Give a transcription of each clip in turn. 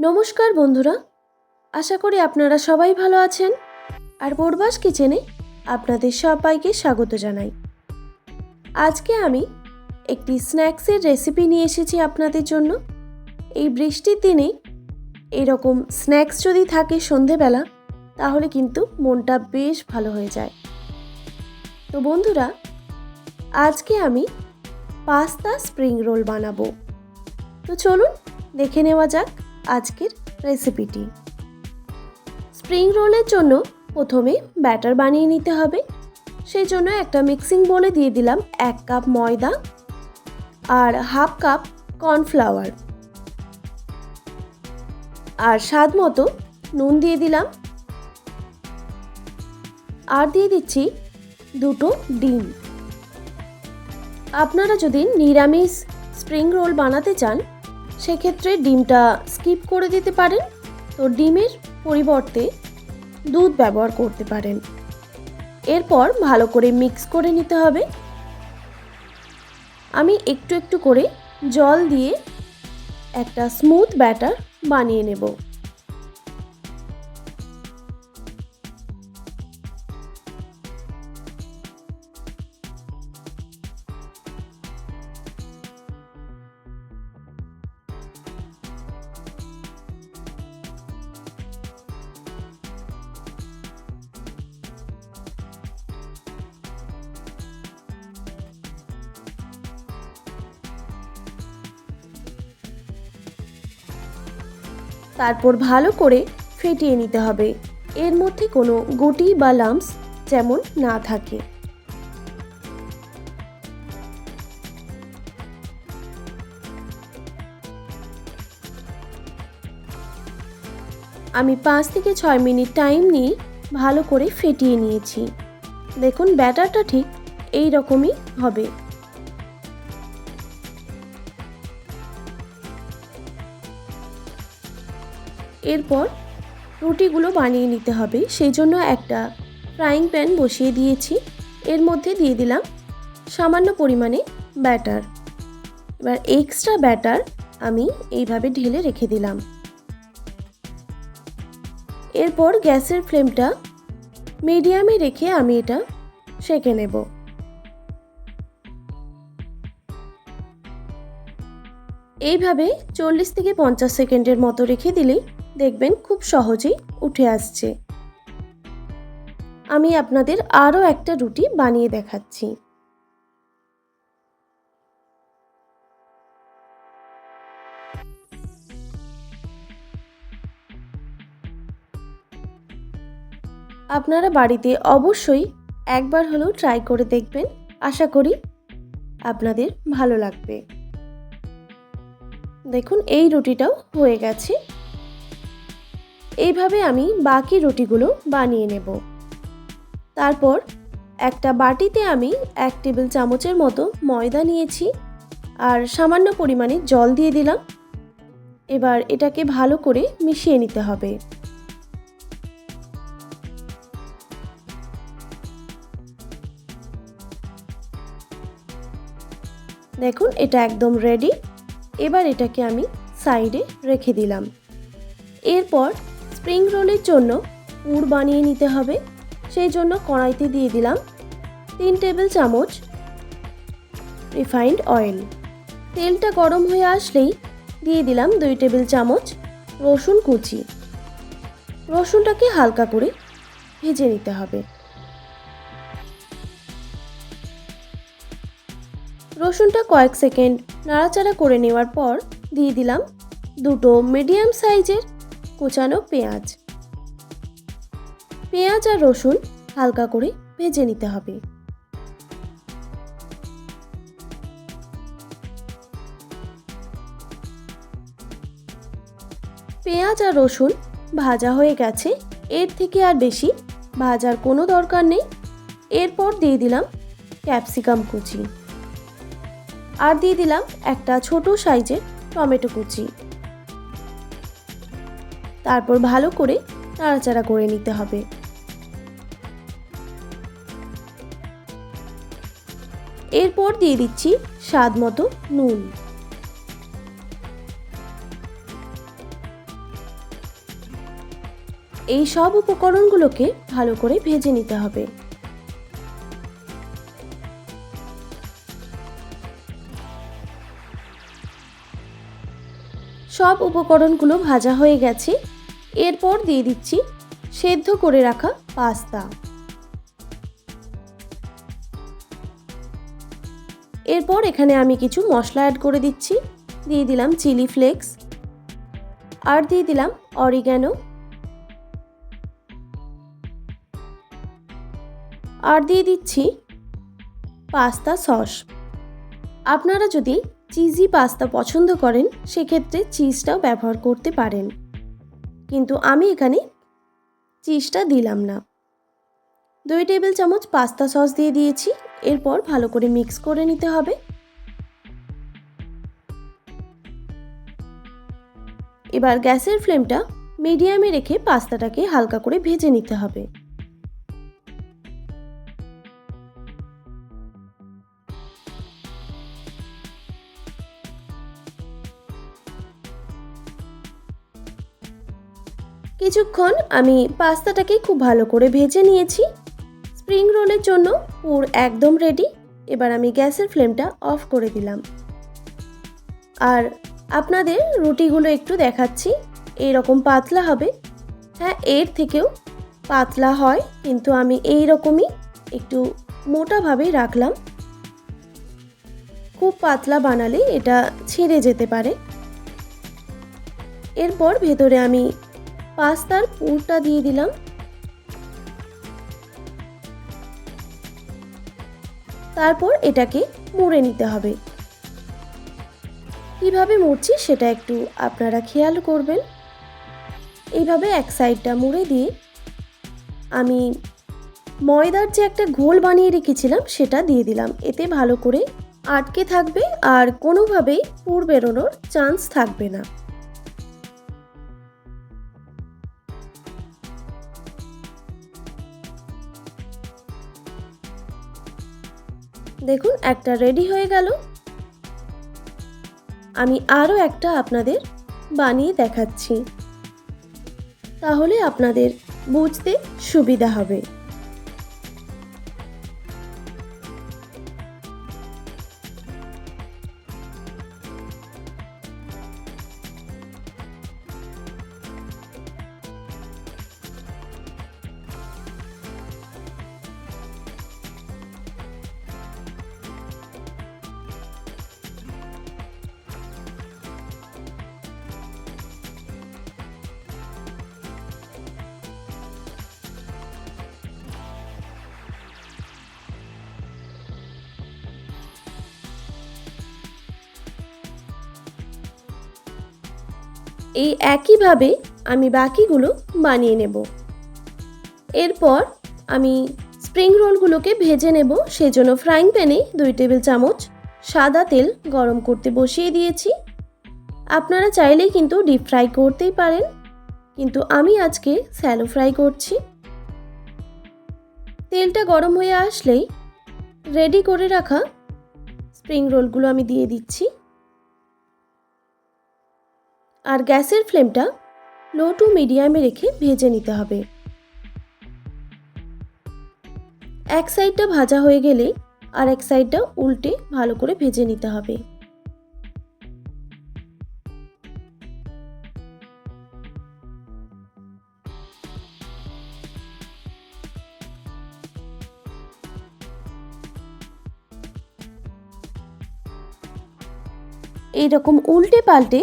নমস্কার বন্ধুরা, আশা করি আপনারা সবাই ভালো আছেন। আর পূর্বাস কিচেনে আপনাদের সবাইকে স্বাগত জানাই। আজকে আমি একটি স্ন্যাক্সের রেসিপি নিয়ে এসেছি আপনাদের জন্য। এই বৃষ্টির দিনে এরকম স্ন্যাক্স যদি থাকে সন্ধেবেলা, তাহলে কিন্তু মনটা বেশ ভালো হয়ে যায়। তো বন্ধুরা, আজকে আমি পাস্তা স্প্রিং রোল বানাবো। তো চলুন দেখে নেওয়া যাক আজকের রেসিপিটি। স্প্রিং রোলের জন্য প্রথমে ব্যাটার বানিয়ে নিতে হবে। সেই জন্য একটা মিক্সিং বোলে দিয়ে দিলাম 1 কাপ ময়দা আর হাফ কাপ কর্নফ্লাওয়ার, আর স্বাদ মতো নুন দিয়ে দিলাম, আর দিয়ে দিচ্ছি 2টো ডিম। আপনারা যদি নিরামিষ স্প্রিং রোল বানাতে চান, সেক্ষেত্রে ডিমটা স্কিপ করে দিতে পারেন। তো ডিমের পরিবর্তে দুধ ব্যবহার করতে পারেন। এরপর ভালো করে মিক্স করে নিতে হবে। আমি একটু একটু করে জল দিয়ে একটা স্মুথ ব্যাটার বানিয়ে নেব। তারপর ভালো করে ফেটিয়ে নিতে হবে, এর মধ্যে কোনো গুটি বা লাম্পস যেমন না থাকে। আমি 5 থেকে 6 মিনিট টাইম নিয়ে ভালো করে ফেটিয়ে নিয়েছি। দেখুন ব্যাটারটা ঠিক এই রকমই হবে। এরপর রুটিগুলো বানিয়ে নিতে হবে। সেই জন্য একটা ফ্রাইং প্যান বসিয়ে দিয়েছি। এর মধ্যে দিয়ে দিলাম সামান্য পরিমাণে ব্যাটার। এবার এক্সট্রা ব্যাটার আমি এইভাবে ঢেলে রেখে দিলাম। এরপর গ্যাসের ফ্লেমটা মিডিয়ামে রেখে আমি এটা সেঁকে নেব। এইভাবে 40 থেকে 50 সেকেন্ডের মতো রেখে দিলেই দেখবেন খুব সহজেই উঠে আসছে। আমি আপনাদের আরও একটা রুটি বানিয়ে দেখাচ্ছি। আপনারা বাড়িতে অবশ্যই একবার হলেও ট্রাই করে দেখবেন। আশা করি আপনাদের ভালো লাগবে। দেখুন এই রুটিটাও হয়ে গেছে। এইভাবে আমি বাকি রুটিগুলো বানিয়ে নেব। তারপর একটা বাটিতে আমি 1 টেবিল চামচের মতো ময়দা নিয়েছি আর সামান্য পরিমাণে জল দিয়ে দিলাম। এবার এটাকে ভালো করে মিশিয়ে নিতে হবে। দেখুন এটা একদম রেডি। এবার এটাকে আমি সাইডে রেখে দিলাম। এরপর স্প্রিং রোলের জন্য পুর বানিয়ে নিতে হবে। সেই জন্য কড়াইতে দিয়ে দিলাম 3 টেবিল চামচ রিফাইন্ড অয়েল। তেলটা গরম হয়ে আসলেই দিয়ে দিলাম 2 টেবিল চামচ রসুন কুচি। রসুনটাকে হালকা করে ভেজে নিতে হবে। রসুনটা কয়েক সেকেন্ড নাড়াচাড়া করে নেওয়ার পর দিয়ে দিলাম 2টো মিডিয়াম সাইজের কুচানো পেঁয়াজ। পেঁয়াজ আর রসুন হালকা করে ভেজে নিতে হবে। পেঁয়াজ আর রসুন ভাজা হয়ে গেছে। এর থেকে আর বেশি ভাজার কোনো দরকার নেই। এরপর দিয়ে দিলাম ক্যাপসিকাম কুচি, আর দিয়ে দিলাম একটা ছোট সাইজের টমেটো কুচি। তারপর ভালো করে নাড়াচাড়া করে নিতে হবে। এরপর দিয়ে দিচ্ছি স্বাদ মতো নুন। এই সব উপকরণগুলোকে ভালো করে ভেজে নিতে হবে। সব উপকরণগুলো ভাজা হয়ে গেছে। এরপর দিয়ে দিচ্ছি সেদ্ধ করে রাখা পাস্তা। এরপর এখানে আমি কিছু মশলা অ্যাড করে দিচ্ছি। দিয়ে দিলাম চিলি ফ্লেক্স, আর দিয়ে দিলাম অরিগ্যানো, আর দিয়ে দিচ্ছি পাস্তা সস। আপনারা যদি চিজি পাস্তা পছন্দ করেন সেক্ষেত্রে চিজটাও ব্যবহার করতে পারেন, কিন্তু আমি এখানে চিজটা দিলাম না। 2 টেবিল চামচ পাস্তা সস দিয়ে দিয়েছি। এরপর ভালো করে মিক্স করে নিতে হবে। এবার গ্যাসের ফ্লেমটা মিডিয়ামে রেখে পাস্তাটাকে হালকা করে ভেজে নিতে হবে। কিছুক্ষণ আমি পাস্তাটাকে খুব ভালো করে ভেজে নিয়েছি। স্প্রিং রোলের জন্য পুর একদম রেডি। এবার আমি গ্যাসের ফ্লেমটা অফ করে দিলাম। আর আপনাদের রুটিগুলো একটু দেখাচ্ছি, এইরকম পাতলা হবে। হ্যাঁ, এর থেকেও পাতলা হয়, কিন্তু আমি এই রকমই একটু মোটাভাবেই রাখলাম। খুব পাতলা বানালে এটা ছিঁড়ে যেতে পারে। এরপর ভেতরে আমি পাস্তার পুরটা দিয়ে দিলাম। তারপর এটাকে মুড়ে নিতে হবে। কিভাবে মুড়ছি সেটা একটু আপনারা খেয়াল করবেন। এইভাবে এক সাইডটা মুড়ে দিয়ে আমি ময়দার যে একটা ঘোল বানিয়ে রেখেছিলাম সেটা দিয়ে দিলাম। এতে ভালো করে আটকে থাকবে আর কোনোভাবেই পুর বেরোনোর চান্স থাকবে না। দেখুন, একটা রেডি হয়ে গেল। আমি আরও একটা আপনাদের বানিয়ে দেখাচ্ছি, তাহলে আপনাদের বুঝতে সুবিধা হবে। এই একইভাবে আমি বাকিগুলো বানিয়ে নেব। এরপর আমি স্প্রিং রোলগুলোকে ভেজে নেব। সেজন্য ফ্রাইং প্যানে 2 টেবিল চামচ সাদা তেল গরম করতে বসিয়ে দিয়েছি। আপনারা চাইলেই কিন্তু ডিপ ফ্রাই করতেই পারেন, কিন্তু আমি আজকে স্যালো ফ্রাই করছি। তেলটা গরম হয়ে আসলেই রেডি করে রাখা স্প্রিং রোলগুলো আমি দিয়ে দিচ্ছি। আর গ্যাসের ফ্লেমটা লো টু মিডিয়ামে রেখে ভেজে নিতে হবে। এক সাইডটা ভাজা হয়ে গেলে আর এক সাইডটা উল্টে ভালো করে ভেজে নিতে হবে। এইরকম উল্টে পাল্টে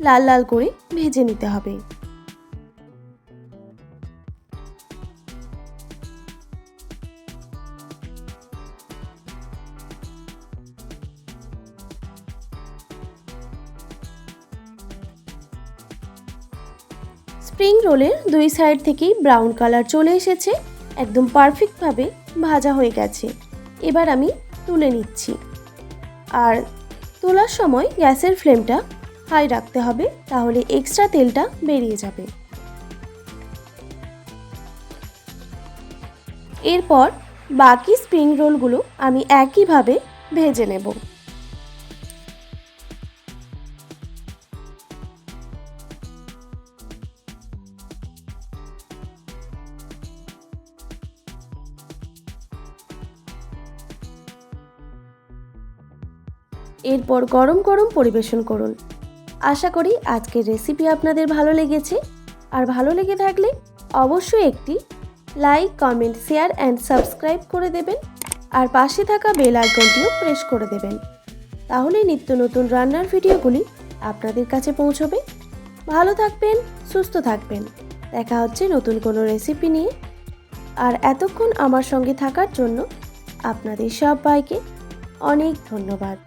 লাল লাল করে ভেজে নিতে হবে। স্প্রিং রোলের 2 সাইড থেকেই ব্রাউন কালার চলে এসেছে, একদম পারফেক্টভাবে ভাজা হয়ে গেছে। এবার আমি তুলে নিচ্ছি। আর তোলার সময় গ্যাসের ফ্লেমটা হাই রাখতে হবে, তাহলে এক্সট্রা তেলটা বেরিয়ে যাবে। এরপর বাকি স্প্রিং রোলগুলো আমি একইভাবে ভেজে নেব। এরপর গরম গরম পরিবেশন করুন। আশা করি আজকের রেসিপি আপনাদের ভালো লেগেছে। আর ভালো লেগে থাকলে অবশ্যই একটি like, comment, share and subscribe করে দেবেন। আর পাশে থাকা বেল আইকনটিও প্রেস করে দেবেন। তাহলে নিত্য নতুন রান্নার ভিডিওগুলি আপনাদের কাছে পৌঁছবে। ভালো থাকবেন, সুস্থ থাকবেন। দেখা হচ্ছে নতুন কোনো রেসিপি নিয়ে। আর এতক্ষণ আমার সঙ্গে থাকার জন্য আপনাদের সবাইকে অনেক ধন্যবাদ।